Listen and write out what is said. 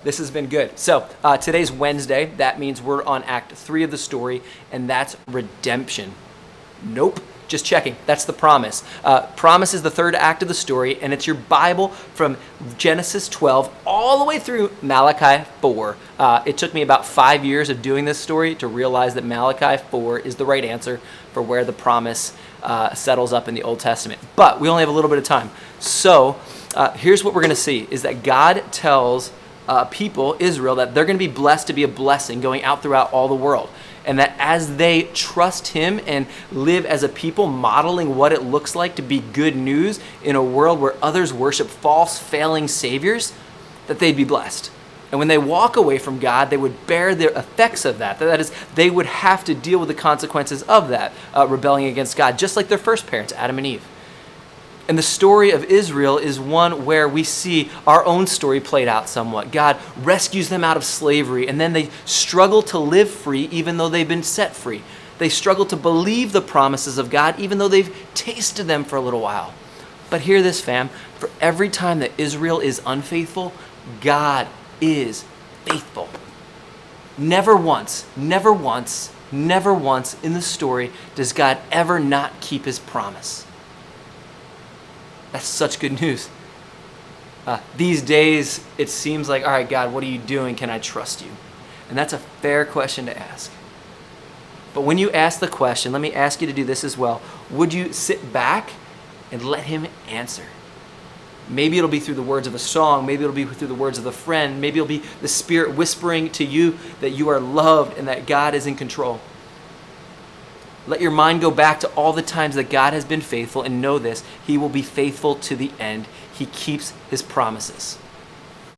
This has been good. So today's Wednesday. That means we're on Act 3 of the story, and that's redemption. Nope. Just checking. That's the promise. Promise is the third act of the story, and it's your Bible from Genesis 12 all the way through Malachi 4. It took me about 5 years of doing this story to realize that Malachi 4 is the right answer for where the promise settles up in the Old Testament. But we only have a little bit of time. So here's what we're going to see, is that God tells people, Israel, that they're going to be blessed to be a blessing going out throughout all the world. And that as they trust him and live as a people, modeling what it looks like to be good news in a world where others worship false, failing saviors, that they'd be blessed. And when they walk away from God, they would bear the effects of that. That is, they would have to deal with the consequences of that, rebelling against God, just like their first parents, Adam and Eve. And the story of Israel is one where we see our own story played out somewhat. God rescues them out of slavery, and then they struggle to live free even though they've been set free. They struggle to believe the promises of God even though they've tasted them for a little while. But hear this, fam. For every time that Israel is unfaithful, God is faithful. Never once in the story does God ever not keep his promise. That's such good news. These days, it seems like, all right, God, what are you doing? Can I trust you? And that's a fair question to ask. But when you ask the question, let me ask you to do this as well. Would you sit back and let him answer? Maybe it'll be through the words of a song. Maybe it'll be through the words of a friend. Maybe it'll be the Spirit whispering to you that you are loved and that God is in control. Let your mind go back to all the times that God has been faithful, and know this, he will be faithful to the end. He keeps his promises.